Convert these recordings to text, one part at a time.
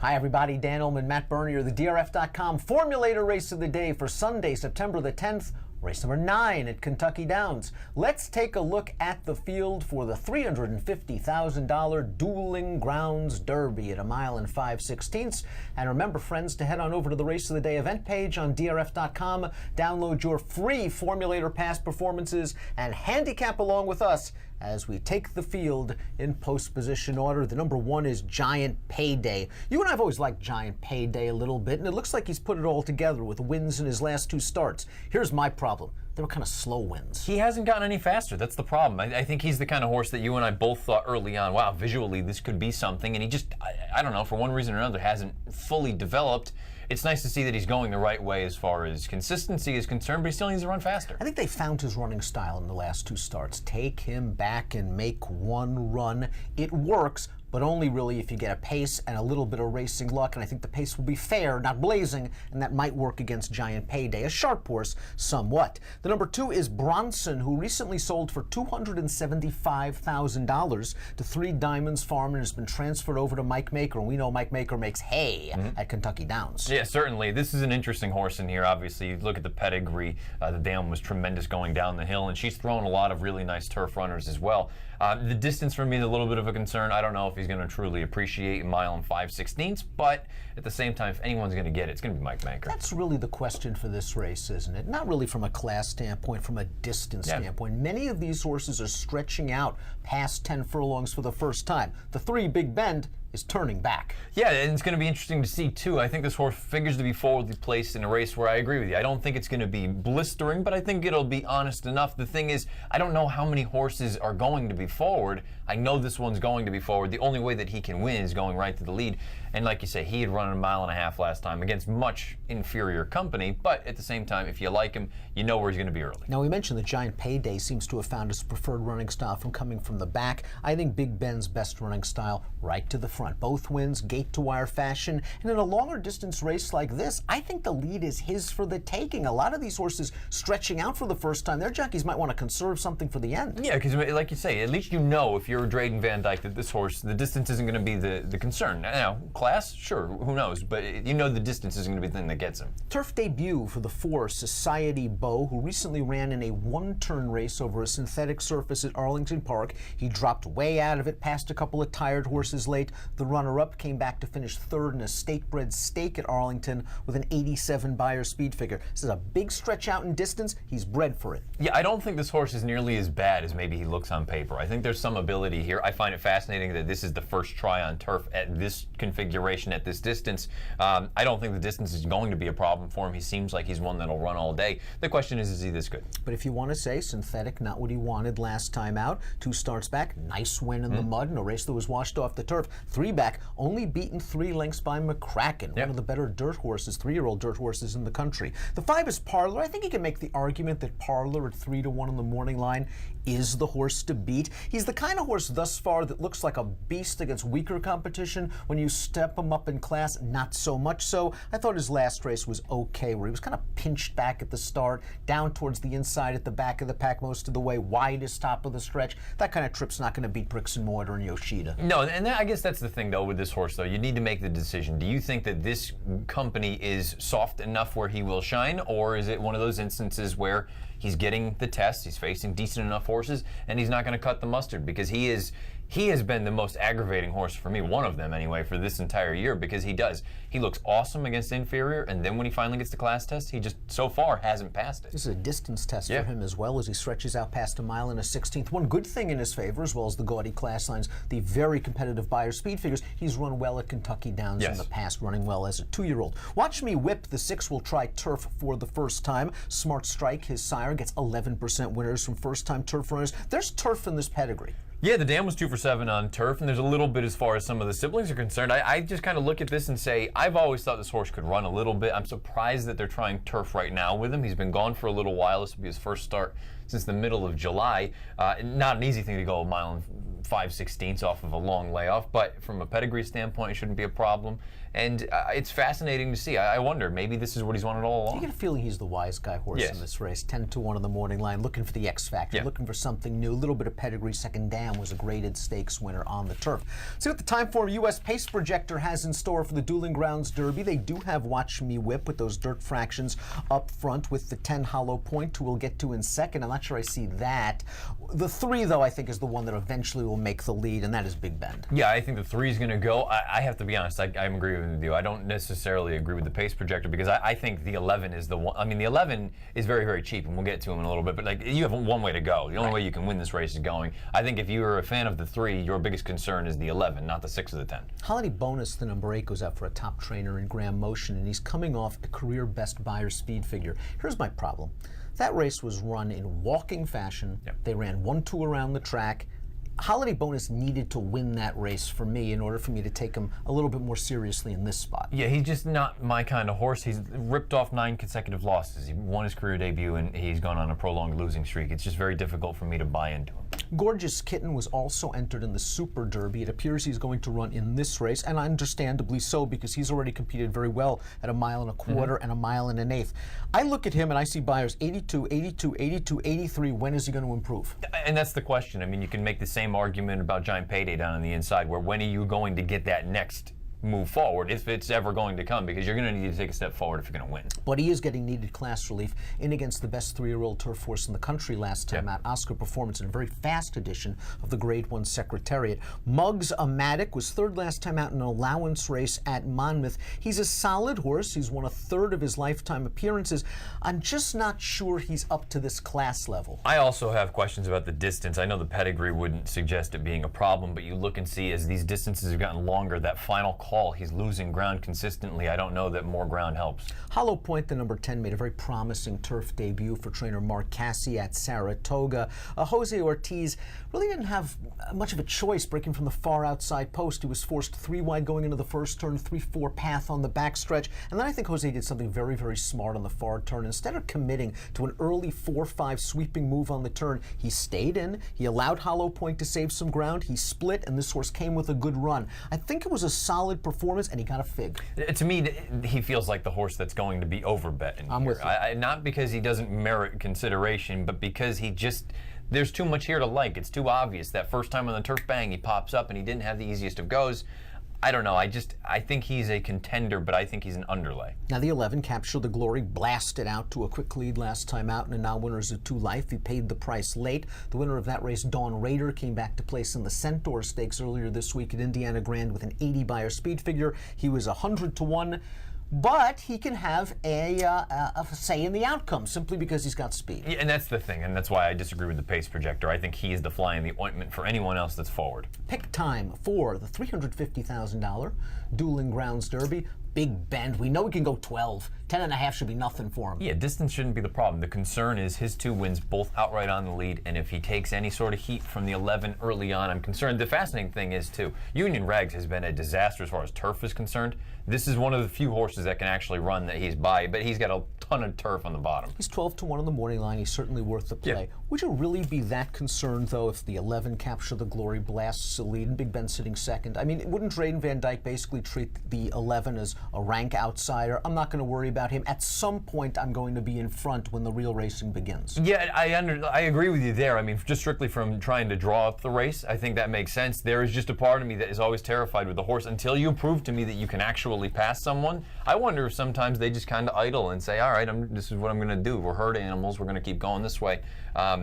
Hi everybody, Dan Ullman, Matt Bernier, the DRF.com Formulator Race of the Day for Sunday, September the 10th, race number 9 at Kentucky Downs. Let's take a look at the field for the $350,000 Dueling Grounds Derby at 1 mile and 5/16. And remember, friends, to head on over to the Race of the Day event page on DRF.com, download your free Formulator past performances, and handicap along with us as we take the field in post-position order. The number 1 is Giant Payday. You and I have always liked Giant Payday a little bit, and it looks like he's put it all together with wins in his last 2 starts. Here's my problem. They were kind of slow wins. He hasn't gotten any faster. That's the problem. I think he's the kind of horse that you and I both thought early on, wow, visually this could be something, and he just, I don't know, for one reason or another, hasn't fully developed. It's nice to see that he's going the right way as far as consistency is concerned, but he still needs to run faster. I think they found his running style in the last 2 starts. Take him back and make one run. It works, but only really if you get a pace and a little bit of racing luck, and I think the pace will be fair, not blazing, and that might work against Giant Payday, a sharp horse somewhat. The number 2 is Bronson, who recently sold for $275,000 to 3 Diamonds Farm and has been transferred over to Mike Maker, and we know Mike Maker makes hay at Kentucky Downs. Yeah, certainly. This is an interesting horse in here. Obviously, you look at the pedigree. The dam was tremendous going down the hill, and she's thrown a lot of really nice turf runners as well. The distance for me is a little bit of a concern. I don't know if he's going to truly appreciate 1 mile and 5/16, but at the same time, if anyone's going to get it, it's going to be Mike Maker. That's really the question for this race, isn't it? Not really from a class standpoint, from a distance standpoint. Many of these horses are stretching out past 10 furlongs for the first time. The 3 Big Bend is turning back. Yeah, and it's going to be interesting to see, too. I think this horse figures to be forwardly placed in a race where I agree with you. I don't think it's going to be blistering, but I think it'll be honest enough. The thing is, I don't know how many horses are going to be forward. I know this one's going to be forward. The only way that he can win is going right to the lead. And like you say, he had run 1.5 miles last time against much inferior company, but at the same time, if you like him, you know where he's going to be early. Now, we mentioned that Giant Payday seems to have found his preferred running style from coming from the back. I think Big Ben's best running style right to the front. Both wins, gate-to-wire fashion, and in a longer distance race like this, I think the lead is his for the taking. A lot of these horses stretching out for the first time, their jockeys might want to conserve something for the end. Yeah, because like you say, at least you know if you're Drayden Van Dyke that this horse, the distance isn't going to be the concern. Now, class, sure, who knows, but you know the distance isn't going to be the thing that gets him. Turf debut for the 4 Society Beau, who recently ran in a 1-turn race over a synthetic surface at Arlington Park. He dropped way out of it, passed a couple of tired horses late. The runner-up came back to finish 3rd in a stakebred stake at Arlington with an 87 Beyer speed figure. This is a big stretch out in distance. He's bred for it. Yeah, I don't think this horse is nearly as bad as maybe he looks on paper. I think there's some ability here. I find it fascinating that this is the first try on turf at this configuration, at this distance. I don't think the distance is going to be a problem for him. He seems like he's one that'll run all day. The question is he this good? But if you want to say synthetic, not what he wanted last time out, 2 starts back, nice win in the mud in a race that was washed off the turf. 3 back, only beaten 3 lengths by McCracken, one of the better dirt horses, 3-year-old dirt horses in the country. The 5 is Parlor. I think you can make the argument that Parlor at 3-1 on the morning line is the horse to beat. He's the kind of horse thus far that looks like a beast against weaker competition. When you step him up in class, not so much so. I thought his last race was okay, where he was kind of pinched back at the start, down towards the inside at the back of the pack most of the way, widest top of the stretch. That kind of trip's not going to beat Bricks and Mortar and Yoshida. No, and I guess that's the thing, though, with this horse, though. You need to make the decision. Do you think that this company is soft enough where he will shine, or is it one of those instances where he's getting the test, he's facing decent enough horses, and he's not going to cut the mustard? Because he has been the most aggravating horse for me, one of them anyway, for this entire year, because he looks awesome against inferior, and then when he finally gets the class test, he just so far hasn't passed it. This is a distance test for him as well, as he stretches out past 1 mile and a 16th. One good thing in his favor, as well as the gaudy class lines, the very competitive Beyer speed figures. He's run well at Kentucky Downs in the past, running well as a 2-year-old. Watch Me Whip, the 6 will try turf for the first time. Smart Strike, his sire, gets 11% winners from first-time turf runners. There's turf in this pedigree. Yeah, the dam was 2 for 7 on turf, and there's a little bit as far as some of the siblings are concerned. I just kind of look at this and say, I've always thought this horse could run a little bit. I'm surprised that they're trying turf right now with him. He's been gone for a little while. This will be his first start since the middle of July. Not an easy thing to go 1 mile and 5/16 off of a long layoff, but from a pedigree standpoint, it shouldn't be a problem. And it's fascinating to see. I wonder, maybe this is what he's wanted all along. You get a feeling he's the wise guy horse Yes. in this race. 10-1 on the morning line, looking for the X factor, Yeah. looking for something new. A little bit of pedigree. Second Dam was a graded stakes winner on the turf. See what the Timeform U.S. Pace Projector has in store for the Dueling Grounds Derby. They do have Watch Me Whip with those dirt fractions up front with the 10 Hollow Point, who we'll get to in second. I'm not sure I see that. The 3, though, I think is the one that eventually will make the lead, and that is Big Bend. Yeah, I think the 3 is going to go. I have to be honest, I'm agreeing with you. I don't necessarily agree with the pace projector because I think the 11 is the one. I mean, the 11 is very, very cheap, and we'll get to him in a little bit, but like you have one way to go. The only way you can win this race is going. I think if you're a fan of the 3, your biggest concern is the 11, not the 6 or the 10. Holiday Bonus, the number 8, goes out for a top trainer in Graham Motion, and he's coming off a career best Buyer speed figure. Here's my problem. That race was run in walking fashion. Yep. They ran 1-2 around the track. Holiday Bonus needed to win that race for me in order for me to take him a little bit more seriously in this spot. Yeah, he's just not my kind of horse. He's ripped off 9 consecutive losses. He won his career debut and he's gone on a prolonged losing streak. It's just very difficult for me to buy into him. Gorgeous Kitten was also entered in the Super Derby. It appears he's going to run in this race, and understandably so, because he's already competed very well at 1 1/4 miles and 1 1/8 miles. I look at him and I see buyers 82, 82, 82, 83. When is he going to improve? And that's the question. I mean, you can make the same argument about Giant Payday down on the inside, where when are you going to get that next move forward, if it's ever going to come, because you're going to need to take a step forward if you're going to win. But he is getting needed class relief in against the best 3-year-old turf horse in the country last time out, Oscar Performance, in a very fast edition of the Grade 1 Secretariat. Muggs Amatic was 3rd last time out in an allowance race at Monmouth. He's a solid horse. He's won 1/3 of his lifetime appearances. I'm just not sure he's up to this class level. I also have questions about the distance. I know the pedigree wouldn't suggest it being a problem, but you look and see as these distances have gotten longer, that final call, he's losing ground consistently. I don't know that more ground helps. Hollow Point, the number 10, made a very promising turf debut for trainer Mark Cassie at Saratoga. Jose Ortiz really didn't have much of a choice breaking from the far outside post. He was forced 3 wide going into the first turn, 3-4 path on the backstretch. And then I think Jose did something very, very smart on the far turn. Instead of committing to an early 4-5 sweeping move on the turn, he stayed in. He allowed Hollow Point to save some ground. He split, and this horse came with a good run. I think it was a solid performance, and he got a fig. To me, he feels like the horse that's going to be overbet in I'm here. with you. Not because he doesn't merit consideration, but because he just, there's too much here to like. It's too obvious. That first time on the turf, bang, he pops up, and he didn't have the easiest of goes. I don't know. I think he's a contender, but I think he's an underlay. Now the 11, Capture the Glory, blasted out to a quick lead last time out, and now winners of 2 Life. He paid the price late. The winner of that race, Dawn Raider, came back to place in the Centaur Stakes earlier this week at Indiana Grand with an 80 Buyer speed figure. He was 100-1. But he can have a say in the outcome simply because he's got speed. Yeah, and that's the thing, and that's why I disagree with the pace projector. I think he is the fly in the ointment for anyone else that's forward. Pick time for the $350,000 Dueling Grounds Derby. Big Bend. We know he can go 12. 10.5 should be nothing for him. Yeah, distance shouldn't be the problem. The concern is his 2 wins both outright on the lead, and if he takes any sort of heat from the 11 early on, I'm concerned. The fascinating thing is, too, Union Rags has been a disaster as far as turf is concerned. This is one of the few horses that can actually run that he's by, but he's got a ton of turf on the bottom. He's 12-1 on the morning line. He's certainly worth the play. Yeah. Would you really be that concerned, though, if the 11, Capture the Glory, blasts the lead and Big Ben sitting second? I mean, wouldn't Drayden Van Dyke basically treat the 11 as a rank outsider? I'm not going to worry about him. At some point, I'm going to be in front when the real racing begins. Yeah, I agree with you there. I mean, just strictly from trying to draw up the race, I think that makes sense. There is just a part of me that is always terrified with the horse until you prove to me that you can actually pass someone. I wonder if sometimes they just kind of idle and say, all right, this is what I'm going to do. We're herd animals. We're going to keep going this way. I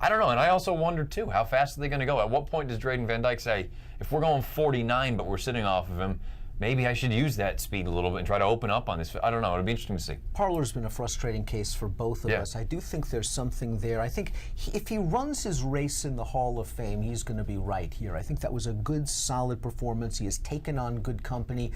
don't know. And I also wonder, too, how fast are they going to go? At what point does Drayden Van Dyke say, if we're going 49 but we're sitting off of him, maybe I should use that speed a little bit and try to open up on this? I don't know. It'll be interesting to see. Parlor's been a frustrating case for both of us. I do think there's something there. I think if he runs his race in the Hall of Fame, he's going to be right here. I think that was a good, solid performance. He has taken on good company.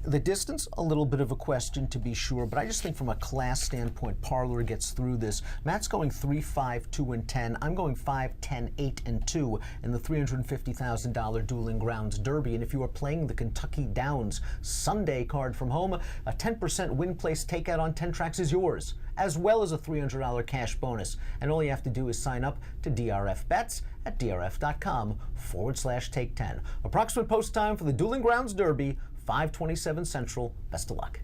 The distance, a little bit of a question to be sure, but I just think from a class standpoint, Parlor gets through this. Matt's going 3-5, 2-10. I'm going 5-10, 8-2 in the $350,000 Dueling Grounds Derby. And if you are playing the Kentucky Downs Sunday card from home, a 10% win place takeout on 10 tracks is yours as well as a $300 cash bonus. And all you have to do is sign up to DRF Bets at drf.com/take10. Approximate post time for the Dueling Grounds Derby, 5:27 Central. Best of luck.